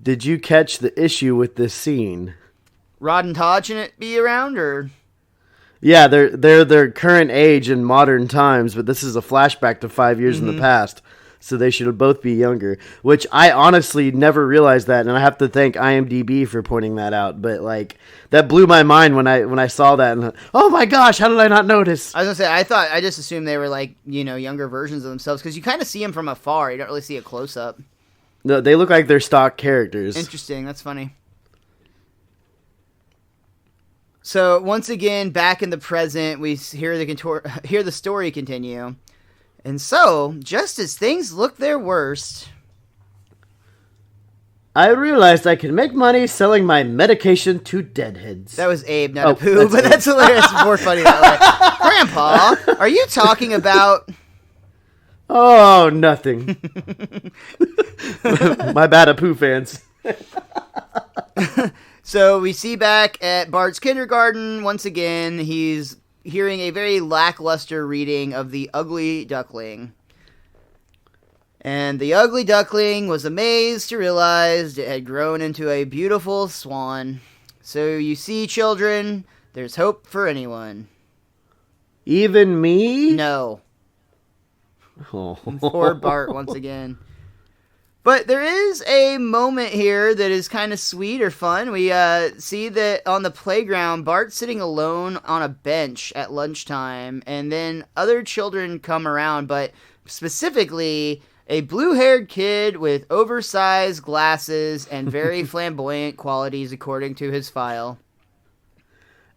did you catch the issue with this scene? Rod and Todd shouldn't be around, or? Yeah, they're their current age in modern times, but this is a flashback to 5 years in the past, so they should both be younger. Which I honestly never realized that, and I have to thank IMDb for pointing that out. But like that blew my mind when I saw that, and oh my gosh, how did I not notice? I was gonna say I just assumed they were like younger versions of themselves because you kind of see them from afar. You don't really see a close up. No, they look like they're stock characters. Interesting. That's funny. So once again, back in the present, we hear the story continue. And so, just as things look their worst, I realized I can make money selling my medication to deadheads. That was Abe, not Apu, but Abe. That's hilarious. It's more funny that way. Grandpa, are you talking about... Oh, nothing. My bad, Apu fans. So we see back at Bart's kindergarten, once again, he's hearing a very lackluster reading of The Ugly Duckling. And the ugly duckling was amazed to realize it had grown into a beautiful swan. So you see, children, there's hope for anyone. Even me? No. Oh. Poor Bart once again. But there is a moment here that is kind of sweet or fun. We see that on the playground, Bart's sitting alone on a bench at lunchtime, and then other children come around, but specifically a blue-haired kid with oversized glasses and very flamboyant qualities, according to his file.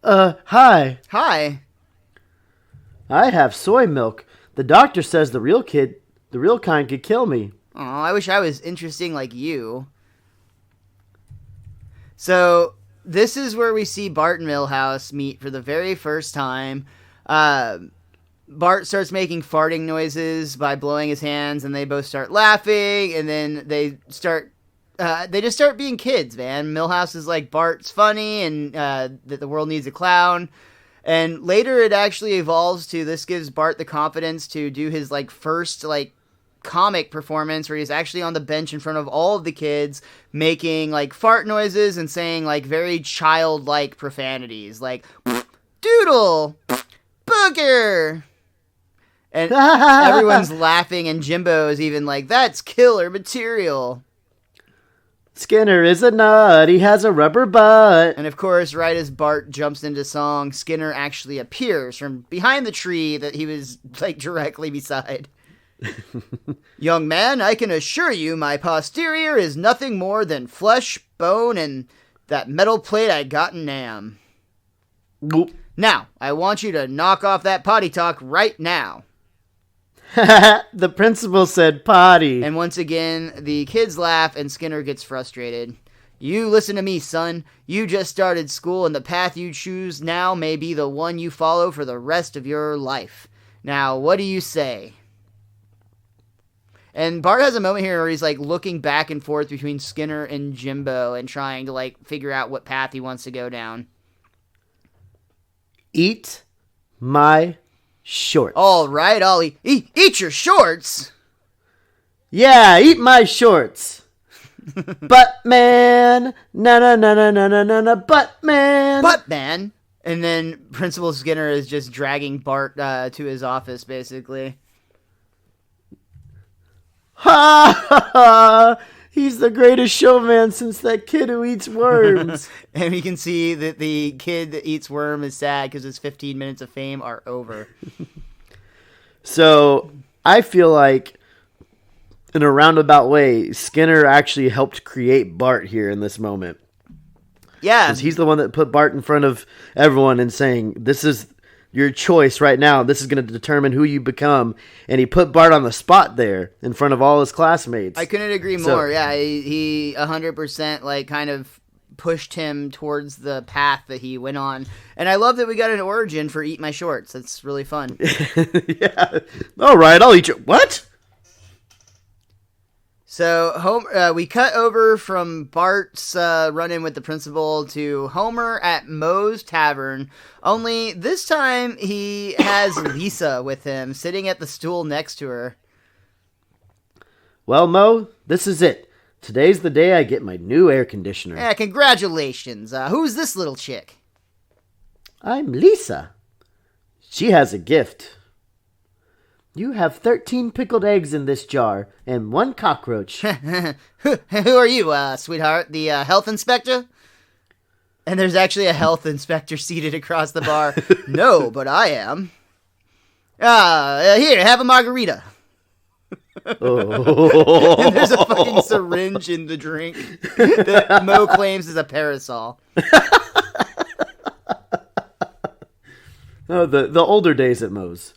Hi. Hi. I have soy milk. The doctor says the real kind could kill me. Oh, I wish I was interesting like you. So, this is where we see Bart and Milhouse meet for the very first time. Bart starts making farting noises by blowing his hands, and they both start laughing, and then they just start being kids, man. Milhouse is like, Bart's funny, and that the world needs a clown. And later it actually evolves to, this gives Bart the confidence to do his first comic performance where he's actually on the bench in front of all of the kids making fart noises and saying very childlike profanities like doodle, booger, and everyone's laughing, and Jimbo is even like, that's killer material. Skinner is a nut, he has a rubber butt. And of course, right as Bart jumps into song, Skinner actually appears from behind the tree that he was directly beside. Young man, I can assure you my posterior is nothing more than flesh, bone, and that metal plate I got in Nam. Whoop. Now, I want you to knock off that potty talk right now. The principal said potty. And once again, the kids laugh and Skinner gets frustrated. You listen to me, son. You just started school and the path you choose now may be the one you follow for the rest of your life. Now, what do you say? And Bart has a moment here where he's like looking back and forth between Skinner and Jimbo and trying to like figure out what path he wants to go down. Eat my shorts. All right, Ollie. Eat your shorts. Yeah, eat my shorts. Butt man. Na na na na na na na na. Butt man. Butt man. And then Principal Skinner is just dragging Bart to his office, basically. Ha ha ha! He's the greatest showman since that kid who eats worms. And we can see that the kid that eats worm is sad because his 15 minutes of fame are over. So I feel like, in a roundabout way, Skinner actually helped create Bart here in this moment. Yeah. Because he's the one that put Bart in front of everyone and saying, this is your choice right now. This is going to determine who you become. And he put Bart on the spot there in front of all his classmates. I couldn't agree more. Yeah, he 100% like kind of pushed him towards the path that he went on. And I love that we got an origin for Eat My Shorts. That's really fun. Yeah. All right, I'll eat your... What? So we cut over from Bart's run-in with the principal to Homer at Moe's Tavern. Only this time he has Lisa with him, sitting at the stool next to her. Well, Mo, this is it. Today's the day I get my new air conditioner. Yeah, congratulations. Who's this little chick? I'm Lisa. She has a gift. You have 13 pickled eggs in this jar and 1 cockroach. Who are you, sweetheart? The health inspector? And there's actually a health inspector seated across the bar. No, but I am. Here, have a margarita. Oh. And there's a fucking syringe in the drink that Mo claims is a parasol. Oh, the older days at Moe's.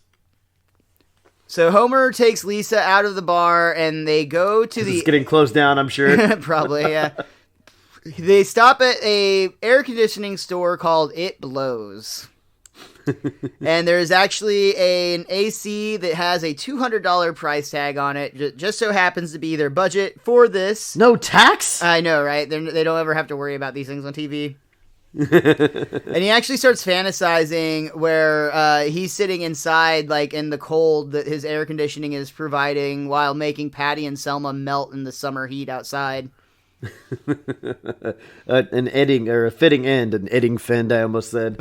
So Homer takes Lisa out of the bar, and they go to the... It's getting closed down, I'm sure. Probably, yeah. They stop at a air conditioning store called It Blows. And there's actually an AC that has a $200 price tag on it. Just so happens to be their budget for this. No tax? I know, right? They don't ever have to worry about these things on TV. And he actually starts fantasizing where he's sitting inside, like in the cold that his air conditioning is providing, while making Patty and Selma melt in the summer heat outside. A fitting end, an Edding Fend, I almost said.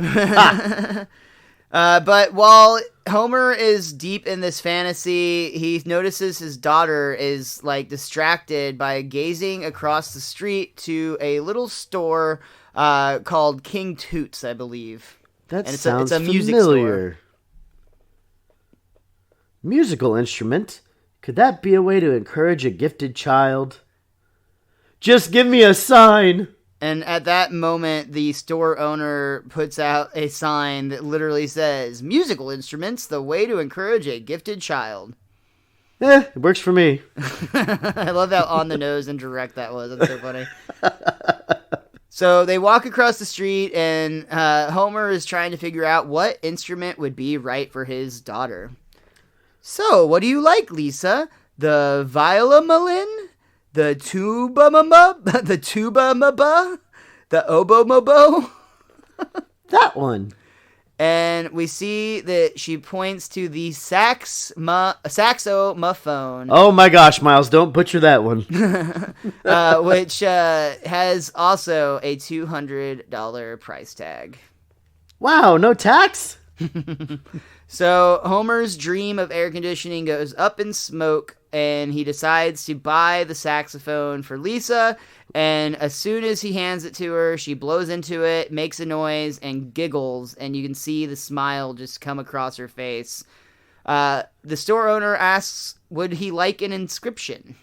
But while Homer is deep in this fantasy, he notices his daughter is like distracted by gazing across the street to a little store called King Toots, I believe. That and sounds it's a music familiar. store. Musical instrument? Could that be a way to encourage a gifted child? Just give me a sign! And at that moment, the store owner puts out a sign that literally says, "Musical instruments, the way to encourage a gifted child." It works for me. I love how on the nose and direct that was. That's so funny. So they walk across the street, and Homer is trying to figure out what instrument would be right for his daughter. So, what do you like, Lisa? The violin? The tuba maba? The tuba maba? The oboe mobo? That one. And we see that she points to the saxophone. Oh my gosh, Miles, don't butcher that one. Which has also a $200 price tag. Wow, no tax? So Homer's dream of air conditioning goes up in smoke, and he decides to buy the saxophone for Lisa. And as soon as he hands it to her, she blows into it, makes a noise, and giggles. And you can see the smile just come across her face. The store owner asks, would he like an inscription?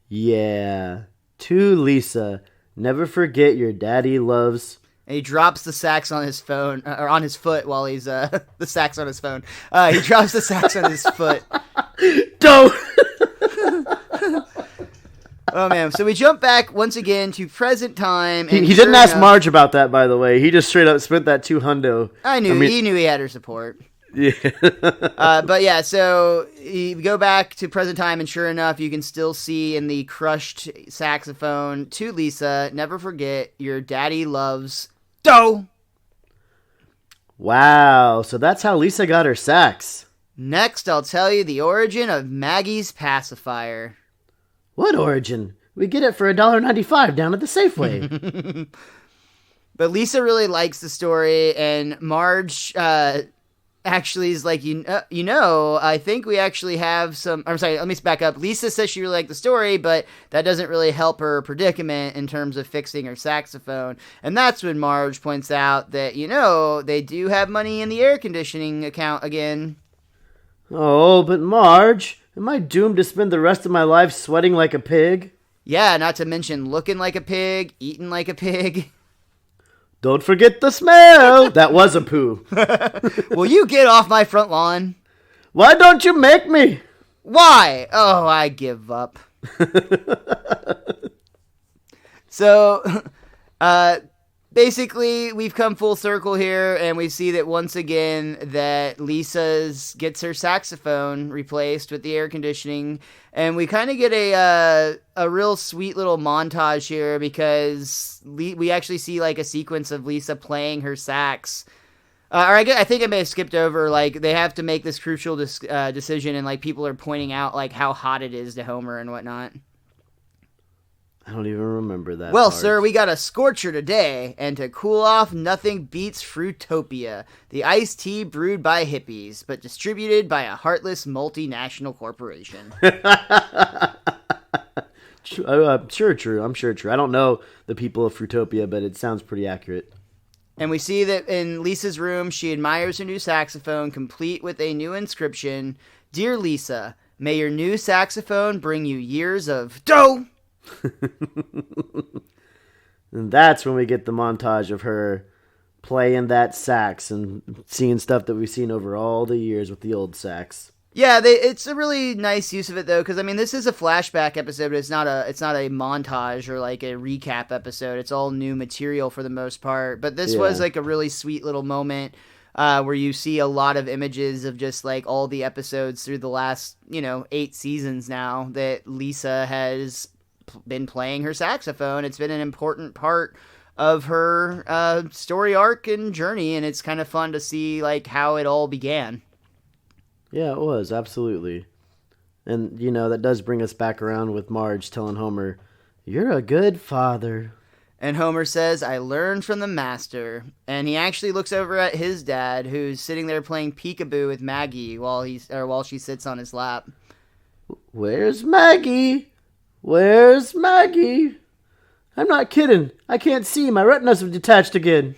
Yeah. To Lisa, never forget your daddy loves... And he drops the sax on his phone, or on his foot while he's, the sax on his phone. He drops the sax on his foot. Don't! Oh, man. So we jump back once again to present time. And he didn't ask Marge about that, by the way. He just straight up spent that $200. He knew he had her support. Yeah. But yeah, so you go back to present time, and sure enough, you can still see in the crushed saxophone, to Lisa, never forget your daddy loves dough. Wow, so that's how Lisa got her sax. Next, I'll tell you the origin of Maggie's pacifier. What origin? We get it for $1.95 down at the Safeway. But Lisa really likes the story, and Marge actually is like, I think we actually have some... I'm sorry, let me back up. Lisa says she really liked the story, but that doesn't really help her predicament in terms of fixing her saxophone. And that's when Marge points out that, they do have money in the air conditioning account again. Oh, but Marge, am I doomed to spend the rest of my life sweating like a pig? Yeah, not to mention looking like a pig, eating like a pig. Don't forget the smell. That was a poo. Will you get off my front lawn? Why don't you make me? Why? Oh, I give up. So, basically, we've come full circle here, and we see that once again that Lisa gets her saxophone replaced with the air conditioning, and we kind of get a real sweet little montage here because we actually see like a sequence of Lisa playing her sax. I think I may have skipped over, like, they have to make this crucial decision, and like people are pointing out like how hot it is to Homer and whatnot. I don't even remember that. Well, part. sir, we got a scorcher today, and to cool off, nothing beats Fruitopia, the iced tea brewed by hippies, but distributed by a heartless multinational corporation. I'm sure true. I don't know the people of Fruitopia, but it sounds pretty accurate. And we see that in Lisa's room, she admires her new saxophone, complete with a new inscription. Dear Lisa, may your new saxophone bring you years of dough. And that's when we get the montage of her playing that sax and seeing stuff that we've seen over all the years with the old sax. Yeah, it's a really nice use of it though, because I mean this is a flashback episode, but it's not a montage or like a recap episode. It's all new material for the most part. But this was like a really sweet little moment where you see a lot of images of just like all the episodes through the last 8 seasons now that Lisa has been playing her saxophone. It's been an important part of her story arc and journey, and it's kind of fun to see like how it all began. Yeah, it was, absolutely. And, that does bring us back around with Marge telling Homer, "You're a good father." And Homer says, "I learned from the master." And he actually looks over at his dad, who's sitting there playing peekaboo with Maggie while she sits on his lap. "Where's Maggie? Where's Maggie? I'm not kidding. I can't see. My retinas have detached again."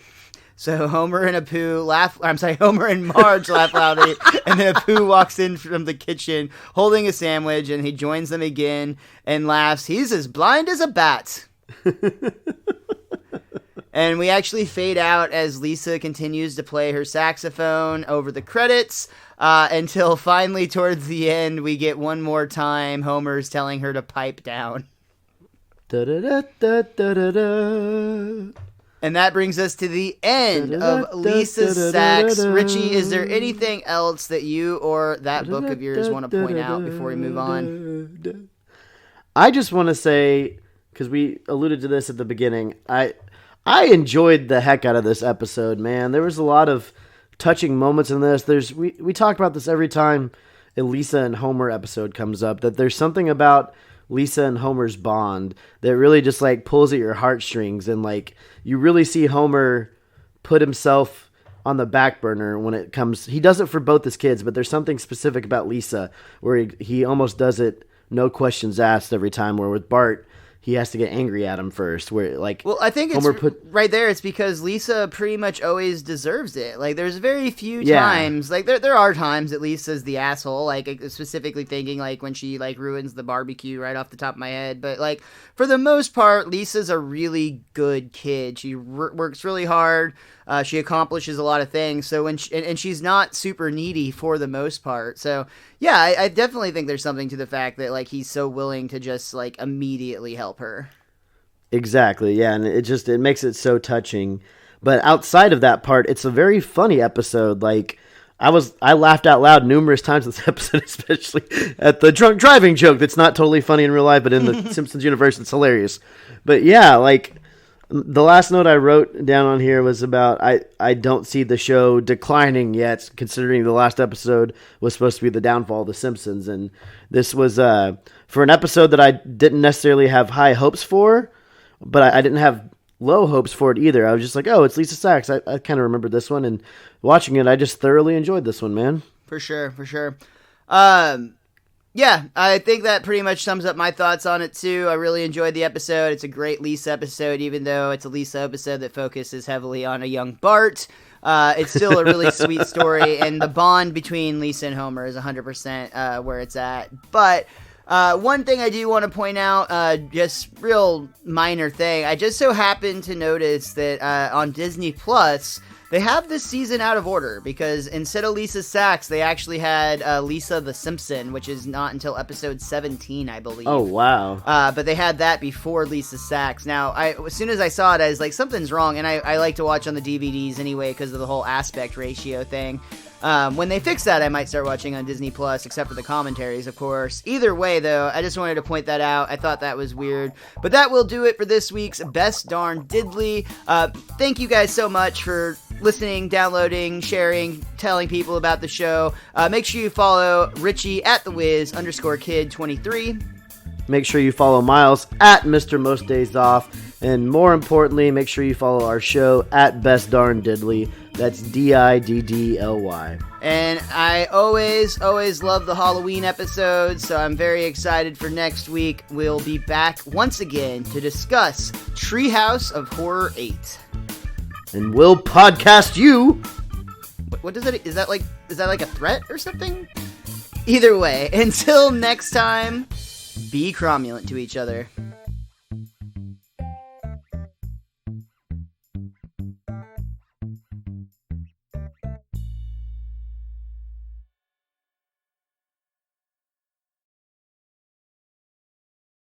So Homer and Marge laugh loudly, and then Apu walks in from the kitchen holding a sandwich, and he joins them again and laughs. He's as blind as a bat. And we actually fade out as Lisa continues to play her saxophone over the credits until finally towards the end we get one more time Homer's telling her to pipe down. Da-da-da-da-da-da-da. And that brings us to the end of Lisa's sax. Richie, is there anything else that you or that book of yours want to point out before we move on? I just want to say, because we alluded to this at the beginning, I enjoyed the heck out of this episode, man. There was a lot of touching moments in this. We talk about this every time a Lisa and Homer episode comes up, that there's something about Lisa and Homer's bond that really just like pulls at your heartstrings, and like you really see Homer put himself on the back burner when it comes. He does it for both his kids, but there's something specific about Lisa where he almost does it no questions asked every time. Where with Bart, he has to get angry at him first. Where like, well, I think it's right there. It's because Lisa pretty much always deserves it. Like, there's very few times, like there are times that Lisa's the asshole. Like, specifically thinking like when she like ruins the barbecue right off the top of my head. But like for the most part, Lisa's a really good kid. She works really hard. She accomplishes a lot of things. So when and she's not super needy for the most part. So yeah, I definitely think there's something to the fact that like he's so willing to just like immediately help her. Exactly. Yeah, and it makes it so touching. But outside of that part, it's a very funny episode. Like I laughed out loud numerous times this episode, especially at the drunk driving joke. That's not totally funny in real life, but in the Simpsons universe, it's hilarious. But yeah, like. The last note I wrote down on here was about I don't see the show declining yet, considering the last episode was supposed to be the downfall of The Simpsons. And this was for an episode that I didn't necessarily have high hopes for, but I didn't have low hopes for it either. I was just like, oh, it's Lisa Sachs. I kind of remembered this one, and watching it, I just thoroughly enjoyed this one, man. For sure. Yeah, I think that pretty much sums up my thoughts on it, too. I really enjoyed the episode. It's a great Lisa episode, even though it's a Lisa episode that focuses heavily on a young Bart. It's still a really sweet story, and the bond between Lisa and Homer is 100% where it's at. But one thing I do want to point out, just real minor thing, I just so happened to notice that on Disney Plus, they have this season out of order because instead of Lisa Sachs, they actually had Lisa the Simpson, which is not until episode 17, I believe. Oh, wow. But they had that before Lisa Sachs. Now, as soon as I saw it, I was like, something's wrong. And I like to watch on the DVDs anyway because of the whole aspect ratio thing. When they fix that, I might start watching on Disney Plus, except for the commentaries, of course. Either way, though, I just wanted to point that out. I thought that was weird. But that will do it for this week's Best Darn Diddly. Thank you guys so much for listening, downloading, sharing, telling people about the show. Make sure you follow Richie at @thewhiz_kid23. Make sure you follow Miles at Mr. Most Days Off. And more importantly, make sure you follow our show at Best Darn Diddly. That's DIDDLY. And I always love the Halloween episodes, so I'm very excited for next week. We'll be back once again to discuss Treehouse of Horror 8. And we'll podcast you. What does that? Is that like a threat or something? Either way, until next time, be cromulent to each other.